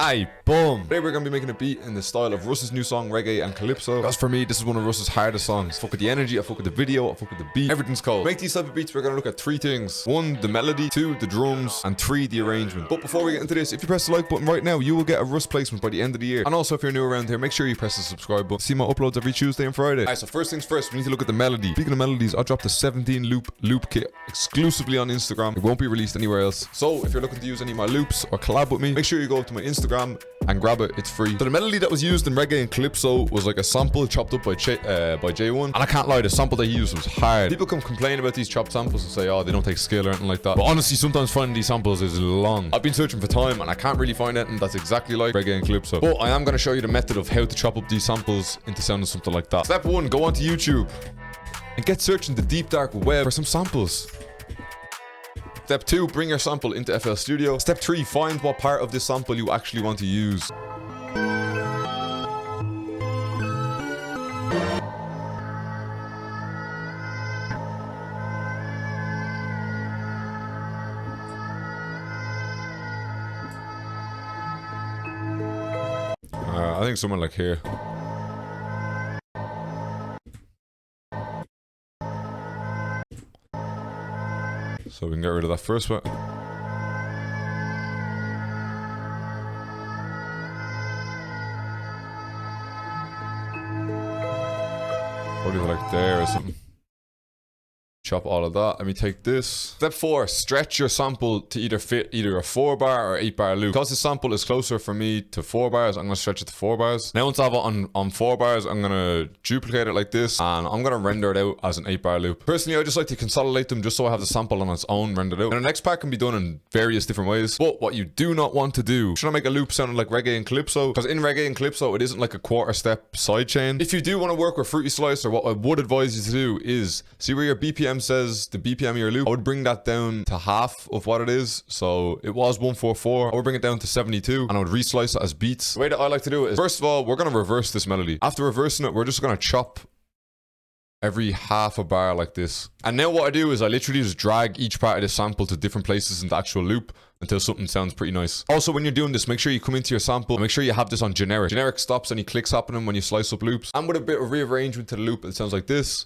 Aye, boom. Today we're gonna be making a beat in the style of Russ's new song, Reggae and Calypso. Because for me, this is one of Russ's hardest songs. I fuck with the energy, I fuck with the video, I fuck with the beat. Everything's cold. To make these type of beats, we're gonna look at 3 things. 1, the melody. 2, the drums. And 3, the arrangement. But before we get into this, if you press the like button right now, you will get a Russ placement by the end of the year. And also, if you're new around here, make sure you press the subscribe button. See my uploads every Tuesday and Friday. Alright, so first things first, we need to look at the melody. Speaking of melodies, I dropped a 17 loop kit exclusively on Instagram. It won't be released anywhere else. So if you're looking to use any of my loops or collab with me, make sure you go to my Instagram and grab it. It's free. So the melody that was used in Reggae and Calypso was like a sample chopped up by J1. And I can't lie, the sample that he used was hard. People can complain about these chopped samples and say, oh, they don't take skill or anything like that. But honestly, sometimes finding these samples is long. I've been searching for time and I can't really find anything that's exactly like Reggae and Calypso. But I am going to show you the method of how to chop up these samples into sounding something like that. Step 1, go onto YouTube and get searching the deep dark web for some samples. Step 2, bring your sample into FL Studio. Step 3, find what part of this sample you actually want to use. I think somewhere like here. So we can get rid of that first one. Probably like there or something. Chop all of that. Let me take this. Step 4, stretch your sample to either fit either a 4-bar or 8-bar loop. Because this sample is closer for me to 4 bars, I'm going to stretch it to 4 bars. Now once I have it on 4 bars, I'm going to duplicate it like this and I'm going to render it out as an 8-bar loop. Personally, I just like to consolidate them just so I have the sample on its own rendered out. And the next part can be done in various different ways. But what you do not want to do, should I make a loop sounding like Reggae and Calypso? Because in Reggae and Calypso, it isn't like a quarter step sidechain. If you do want to work with Fruity Slicer, what I would advise you to do is, see where your BPM says the BPM of your loop, I would bring that down to half of what it is. So it was 144, I would bring it down to 72 and I would reslice it as beats. The way that I like to do it is, first of all, we're going to reverse this melody. After reversing it, we're just going to chop every half a bar like this. And now what I do is I literally just drag each part of the sample to different places in the actual loop until something sounds pretty nice. Also, when you're doing this, make sure you come into your sample and make sure you have this on generic. Generic stops any clicks happening when you slice up loops. And with a bit of rearrangement to the loop, it sounds like this.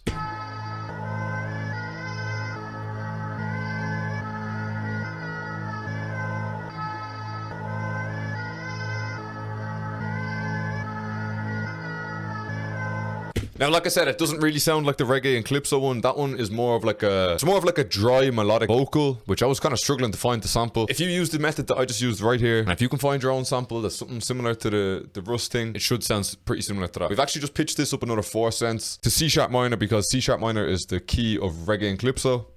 Now, like I said, it doesn't really sound like the Reggae and Calypso one. That one is more of like a, it's more of like a dry melodic vocal, which I was kind of struggling to find the sample. If you use the method that I just used right here, and if you can find your own sample that's something similar to the RUSS thing, it should sound pretty similar to that. We've actually just pitched this up another 4 cents to C# minor because C# minor is the key of Reggae and Calypso.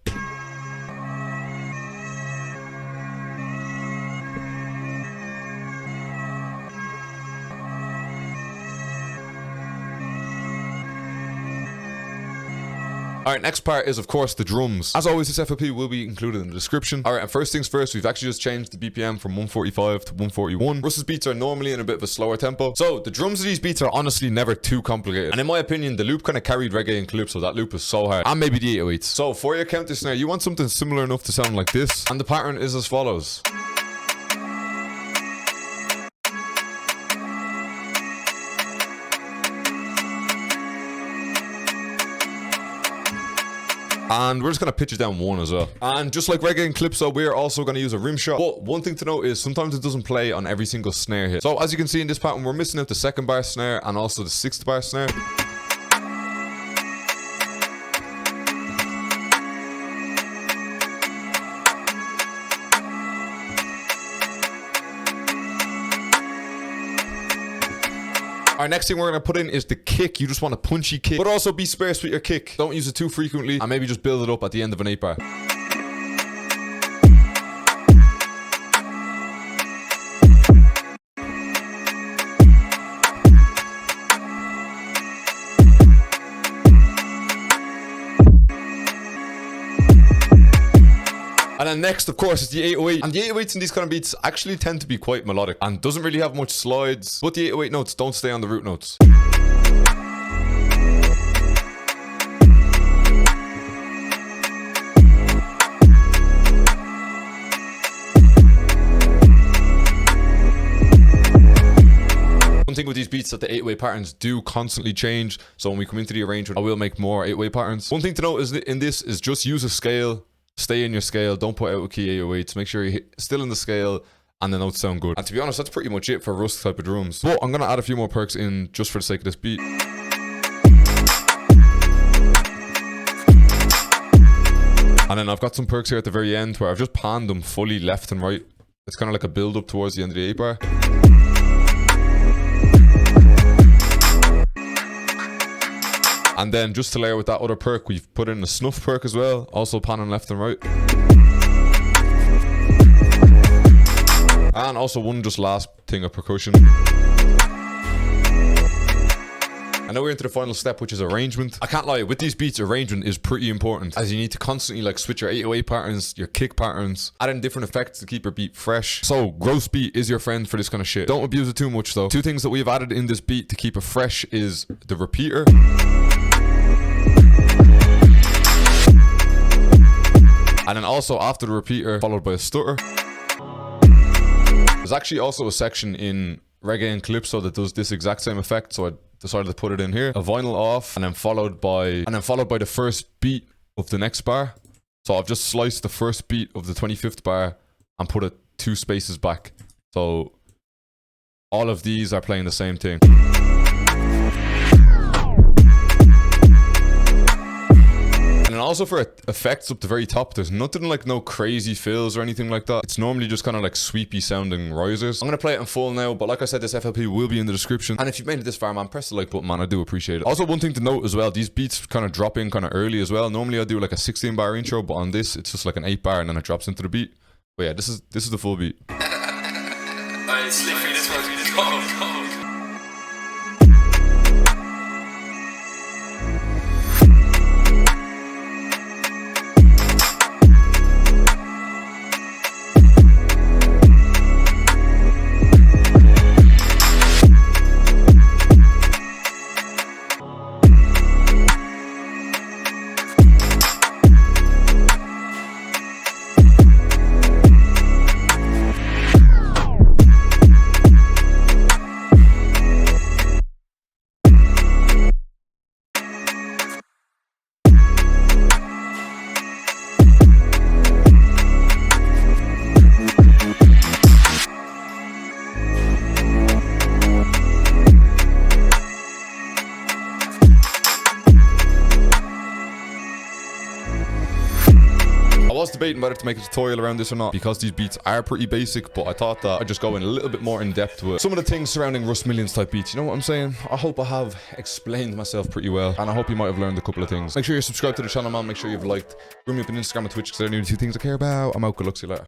Alright, next part is of course the drums. As always, this FLP will be included in the description. Alright, and first things first, we've actually just changed the BPM from 145 to 141. Russ's beats are normally in a bit of a slower tempo. So the drums of these beats are honestly never too complicated. And in my opinion, the loop kind of carried Reggae and Calypso. That loop is so hard. And maybe the 808s. So for your counter snare, you want something similar enough to sound like this. And the pattern is as follows. And we're just going to pitch it down 1 as well. And just like Reggae and Calypso, we're also going to use a rim shot. But one thing to note is sometimes it doesn't play on every single snare hit. So as you can see in this pattern, we're missing out the 2nd bar snare and also the 6th bar snare. Our next thing we're going to put in is the kick. You just want a punchy kick, but also be sparse with your kick. Don't use it too frequently and maybe just build it up at the end of an 8-bar. And then next, of course, is the 808. And the 808s in these kind of beats actually tend to be quite melodic and doesn't really have much slides, but the 808 notes don't stay on the root notes. One thing with these beats that the 8-way patterns do constantly change. So when we come into the arrangement, I will make more 8-way patterns. One thing to note is in this is just use a scale. Stay in your scale. Don't put out a key 808s. Make sure you're still in the scale and the notes sound good. And to be honest, that's pretty much it for RUSS type of drums. But I'm going to add a few more perks in just for the sake of this beat. And then I've got some perks here at the very end where I've just panned them fully left and right. It's kind of like a build up towards the end of the 8-bar. And then just to layer with that other perk, we've put in a snuff perk as well, also panning left and right. And also one just last thing of percussion. And now we're into the final step, which is arrangement. I can't lie, with these beats, arrangement is pretty important, as you need to constantly like switch your 808 patterns, your kick patterns, add in different effects to keep your beat fresh. So gross beat is your friend for this kind of shit. Don't abuse it too much though. Two things that we've added in this beat to keep it fresh is the repeater. And then also after the repeater, followed by a stutter. There's actually also a section in Reggae and Calypso that does this exact same effect, so I decided to put it in here. A vinyl off, and then followed by the first beat of the next bar. So I've just sliced the first beat of the 25th bar and put it 2 spaces back. So all of these are playing the same thing. And also for effects up the very top, there's nothing like no crazy fills or anything like that. It's normally just kind of like sweepy sounding risers. I'm going to play it in full now, but like I said, this FLP will be in the description. And if you've made it this far, man, press the like button, man. I do appreciate it. Also, one thing to note as well, these beats kind of drop in kind of early as well. Normally I do like a 16 bar intro, but on this, it's just like an 8 bar and then it drops into the beat. But yeah, this is the full beat. Slippery, this one's cold. I was debating whether to make a tutorial around this or not because these beats are pretty basic, but I thought that I'd just go in a little bit more in depth with some of the things surrounding RUSS Millions type beats. You know what I'm saying? I hope I have explained myself pretty well, and I hope you might have learned a couple of things. Make sure you're subscribed to the channel, man. Make sure you've liked. Bring me up on Instagram and Twitch because they're the only 2 things I care about. I'm out. Good luck. See you later.